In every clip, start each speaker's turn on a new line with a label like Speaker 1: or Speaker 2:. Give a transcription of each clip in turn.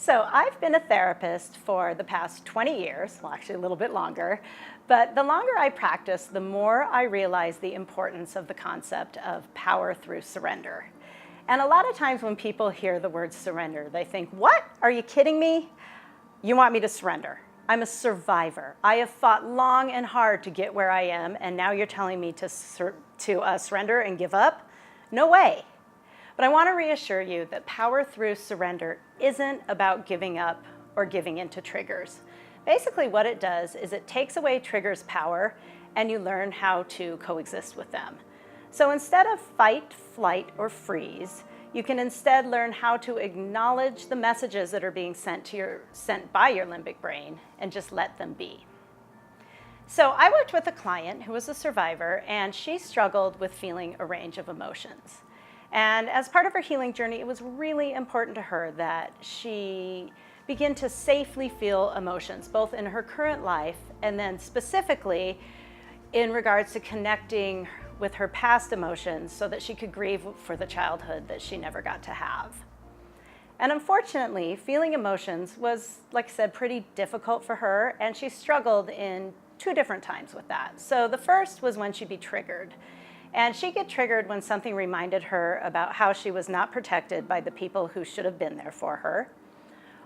Speaker 1: So I've been a therapist for the past 20 years, well, actually a little bit longer, but the longer I practice, the more I realize the importance of the concept of power through surrender. And a lot of times when people hear the word surrender, they think, what? Are you kidding me? You want me to surrender? I'm a survivor. I have fought long and hard to get where I am, and now you're telling me to surrender and give up? No way. But I want to reassure you that power through surrender isn't about giving up or giving into triggers. Basically what it does is it takes away triggers' power and you learn how to coexist with them. So instead of fight, flight, or freeze, you can instead learn how to acknowledge the messages that are being sent by your limbic brain and just let them be. So I worked with a client who was a survivor, and she struggled with feeling a range of emotions. And as part of her healing journey, it was really important to her that she begin to safely feel emotions, both in her current life and then specifically in regards to connecting with her past emotions so that she could grieve for the childhood that she never got to have. And unfortunately, feeling emotions was, like I said, pretty difficult for her, and she struggled in two different times with that. So the first was when she'd be triggered. And she'd get triggered when something reminded her about how she was not protected by the people who should have been there for her.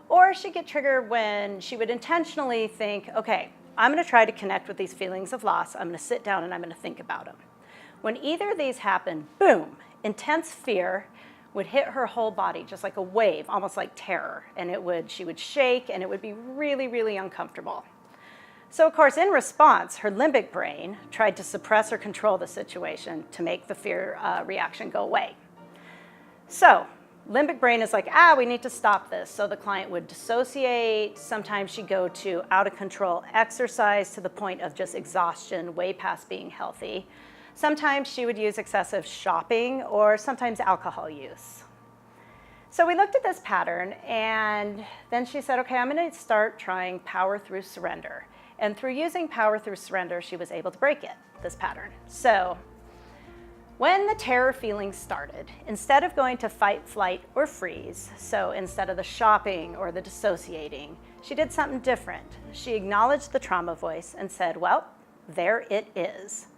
Speaker 1: Or she'd get triggered when she would intentionally think, okay, I'm going to try to connect with these feelings of loss. I'm going to sit down and I'm going to think about them. When either of these happened, boom, intense fear would hit her whole body just like a wave, almost like terror. And she would shake and it would be really, really uncomfortable. So of course, in response, her limbic brain tried to suppress or control the situation to make the fear reaction go away. So limbic brain is like, we need to stop this. So the client would dissociate. Sometimes she'd go to out of control exercise to the point of just exhaustion, way past being healthy. Sometimes she would use excessive shopping or sometimes alcohol use. So we looked at this pattern, and then she said, okay, I'm going to start trying power through surrender. And through using power through surrender, she was able to break this pattern. So when the terror feelings started, instead of going to fight, flight, or freeze, so instead of the shopping or the dissociating, she did something different. She acknowledged the trauma voice and said, well, there it is.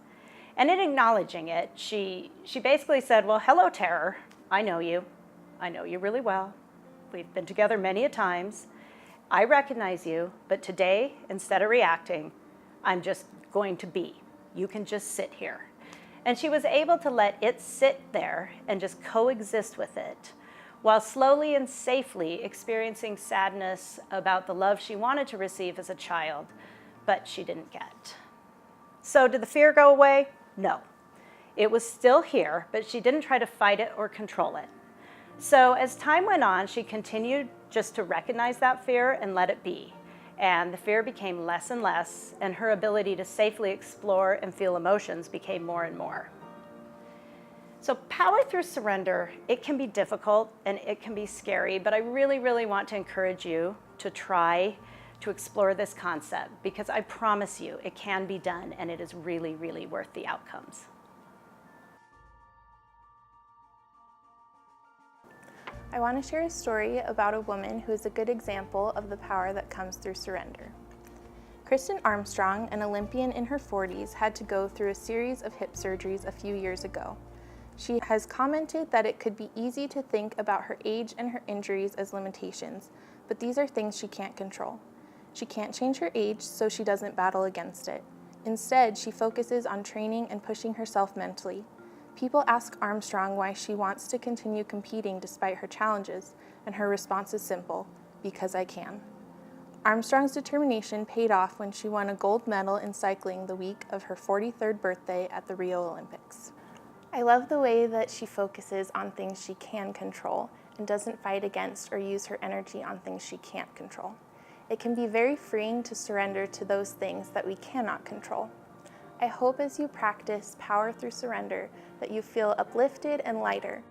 Speaker 1: And in acknowledging it, she basically said, well, hello, terror. I know you. I know you really well. We've been together many a times. I recognize you, but today, instead of reacting, I'm just going to be. You can just sit here. And she was able to let it sit there and just coexist with it, while slowly and safely experiencing sadness about the love she wanted to receive as a child, but she didn't get. So did the fear go away? No. It was still here, but she didn't try to fight it or control it. So as time went on, she continued just to recognize that fear and let it be. And the fear became less and less, and her ability to safely explore and feel emotions became more and more. So power through surrender, it can be difficult and it can be scary, but I really, really want to encourage you to try to explore this concept, because I promise you it can be done and it is really, really worth the outcomes.
Speaker 2: I want to share a story about a woman who is a good example of the power that comes through surrender. Kristen Armstrong, an Olympian in her 40s, had to go through a series of hip surgeries a few years ago. She has commented that it could be easy to think about her age and her injuries as limitations, but these are things she can't control. She can't change her age, so she doesn't battle against it. Instead, she focuses on training and pushing herself mentally. People ask Armstrong why she wants to continue competing despite her challenges, and her response is simple: because I can. Armstrong's determination paid off when she won a gold medal in cycling the week of her 43rd birthday at the Rio Olympics. I love the way that she focuses on things she can control and doesn't fight against or use her energy on things she can't control. It can be very freeing to surrender to those things that we cannot control. I hope as you practice power through surrender that you feel uplifted and lighter,